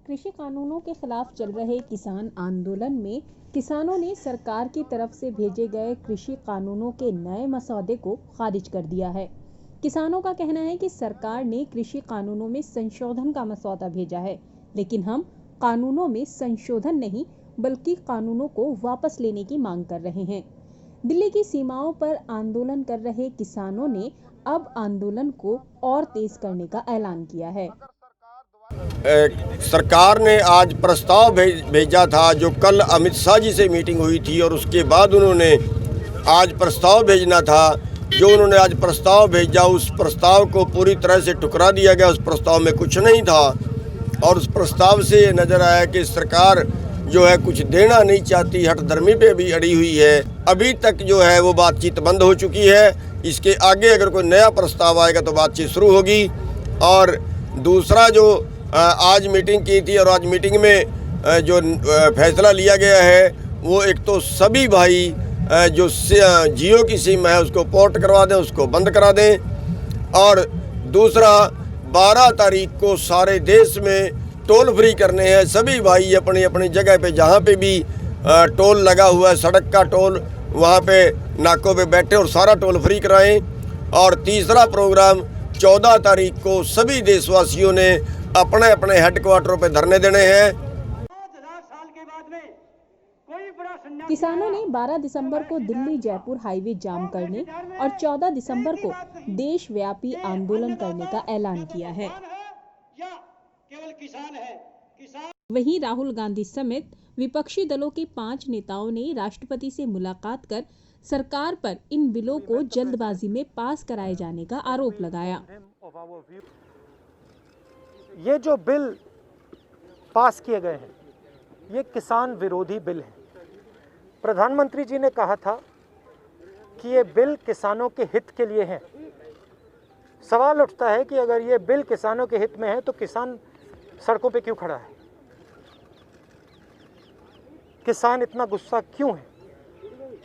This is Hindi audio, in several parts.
कृषि कानूनों के खिलाफ चल रहे किसान आंदोलन में किसानों ने सरकार की तरफ से भेजे गए कृषि कानूनों के नए मसौदे को खारिज कर दिया है। किसानों का कहना है कि सरकार ने कृषि कानूनों में संशोधन का मसौदा भेजा है, लेकिन हम कानूनों में संशोधन नहीं बल्कि कानूनों को वापस लेने की मांग कर रहे हैं। दिल्ली की सीमाओं पर आंदोलन कर रहे किसानों ने अब आंदोलन को और तेज करने का ऐलान किया है। सरकार ने आज प्रस्ताव भेजा था, जो कल अमित शाह जी से मीटिंग हुई थी और उसके बाद उन्होंने आज प्रस्ताव भेजना था। जो उन्होंने आज प्रस्ताव भेजा, उस प्रस्ताव को पूरी तरह से ठुकरा दिया गया। उस प्रस्ताव में कुछ नहीं था और उस प्रस्ताव से ये नज़र आया कि सरकार जो है कुछ देना नहीं चाहती, हठधर्मी पे भी अड़ी हुई है। अभी तक जो है वो बातचीत बंद हो चुकी है। इसके आगे अगर कोई नया प्रस्ताव आएगा तो बातचीत शुरू होगी। और दूसरा जो आज मीटिंग की थी और आज मीटिंग में जो फैसला लिया गया है, वो एक तो सभी भाई जो जियो की सिम है उसको पोर्ट करवा दें, उसको बंद करा दें। और दूसरा 12 तारीख को सारे देश में टोल फ्री करने हैं। सभी भाई अपनी अपनी जगह पे जहाँ पे भी टोल लगा हुआ है, सड़क का टोल, वहाँ पे नाकों पे बैठे और सारा टोल फ्री कराएं। और तीसरा प्रोग्राम 14 तारीख को सभी देशवासियों ने अपने अपने हेडक्वार्टरों पे धरने देने हैं। किसानों ने 12 दिसंबर को दिल्ली जयपुर हाईवे जाम करने और 14 दिसंबर को देशव्यापी आंदोलन करने का ऐलान किया है। वहीं राहुल गांधी समेत विपक्षी दलों के 5 नेताओं ने राष्ट्रपति से मुलाकात कर सरकार पर इन बिलों को जल्दबाजी में पास कराए जाने का आरोप लगाया। ये जो बिल पास किए गए हैं, ये किसान विरोधी बिल है। प्रधानमंत्री जी ने कहा था कि ये बिल किसानों के हित के लिए है। सवाल उठता है कि अगर ये बिल किसानों के हित में है तो किसान सड़कों पे क्यों खड़ा है? किसान इतना गुस्सा क्यों है?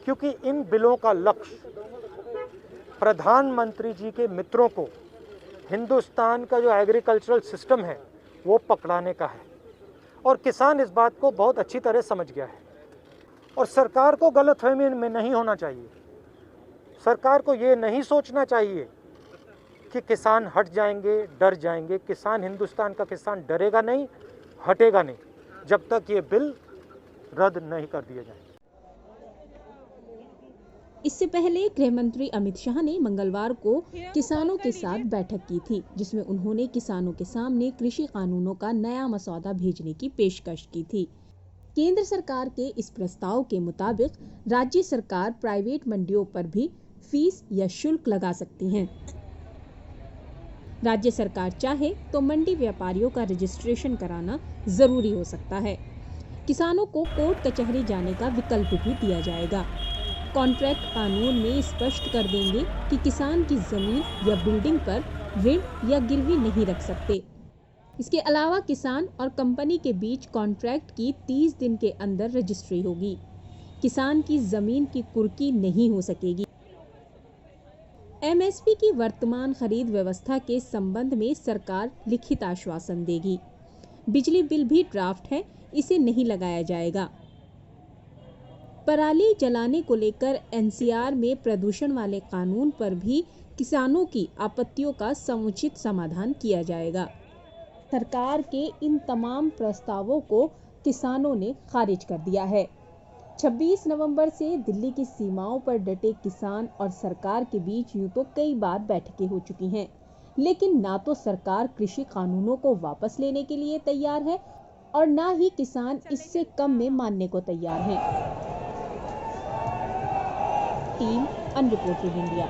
क्योंकि इन बिलों का लक्ष्य प्रधानमंत्री जी के मित्रों को हिंदुस्तान का जो एग्रीकल्चरल सिस्टम है वो पकड़ाने का है। और किसान इस बात को बहुत अच्छी तरह समझ गया है। और सरकार को गलतफहमी में नहीं होना चाहिए। सरकार को ये नहीं सोचना चाहिए कि किसान हट जाएंगे, डर जाएंगे। किसान, हिंदुस्तान का किसान डरेगा नहीं, हटेगा नहीं, जब तक ये बिल रद्द नहीं कर दिए जाए। इससे पहले गृह मंत्री अमित शाह ने मंगलवार को किसानों के साथ बैठक की थी, जिसमें उन्होंने किसानों के सामने कृषि कानूनों का नया मसौदा भेजने की पेशकश की थी। केंद्र सरकार के इस प्रस्ताव के मुताबिक राज्य सरकार प्राइवेट मंडियों पर भी फीस या शुल्क लगा सकती हैं। राज्य सरकार चाहे तो मंडी व्यापारियों का रजिस्ट्रेशन कराना जरूरी हो सकता है। किसानों को कोर्ट कचहरी जाने का विकल्प भी दिया जाएगा। कॉन्ट्रैक्ट कानून में स्पष्ट कर देंगे कि किसान की जमीन या बिल्डिंग पर ऋण या गिरवी नहीं रख सकते। इसके अलावा किसान और कंपनी के बीच कॉन्ट्रैक्ट की 30 दिन के अंदर रजिस्ट्री होगी। किसान की जमीन की कुर्की नहीं हो सकेगी। एमएसपी की वर्तमान खरीद व्यवस्था के संबंध में सरकार लिखित आश्वासन देगी। बिजली बिल भी ड्राफ्ट है, इसे नहीं लगाया जाएगा। पराली जलाने को लेकर एनसीआर में प्रदूषण वाले कानून पर भी किसानों की आपत्तियों का समुचित समाधान किया जाएगा। सरकार के इन तमाम प्रस्तावों को किसानों ने खारिज कर दिया है। 26 नवंबर से दिल्ली की सीमाओं पर डटे किसान और सरकार के बीच यूं तो कई बार बैठकें हो चुकी हैं, लेकिन ना तो सरकार कृषि कानूनों को वापस लेने के लिए तैयार है और ना ही किसान इससे कम में मानने को तैयार हैं। Team unreported India.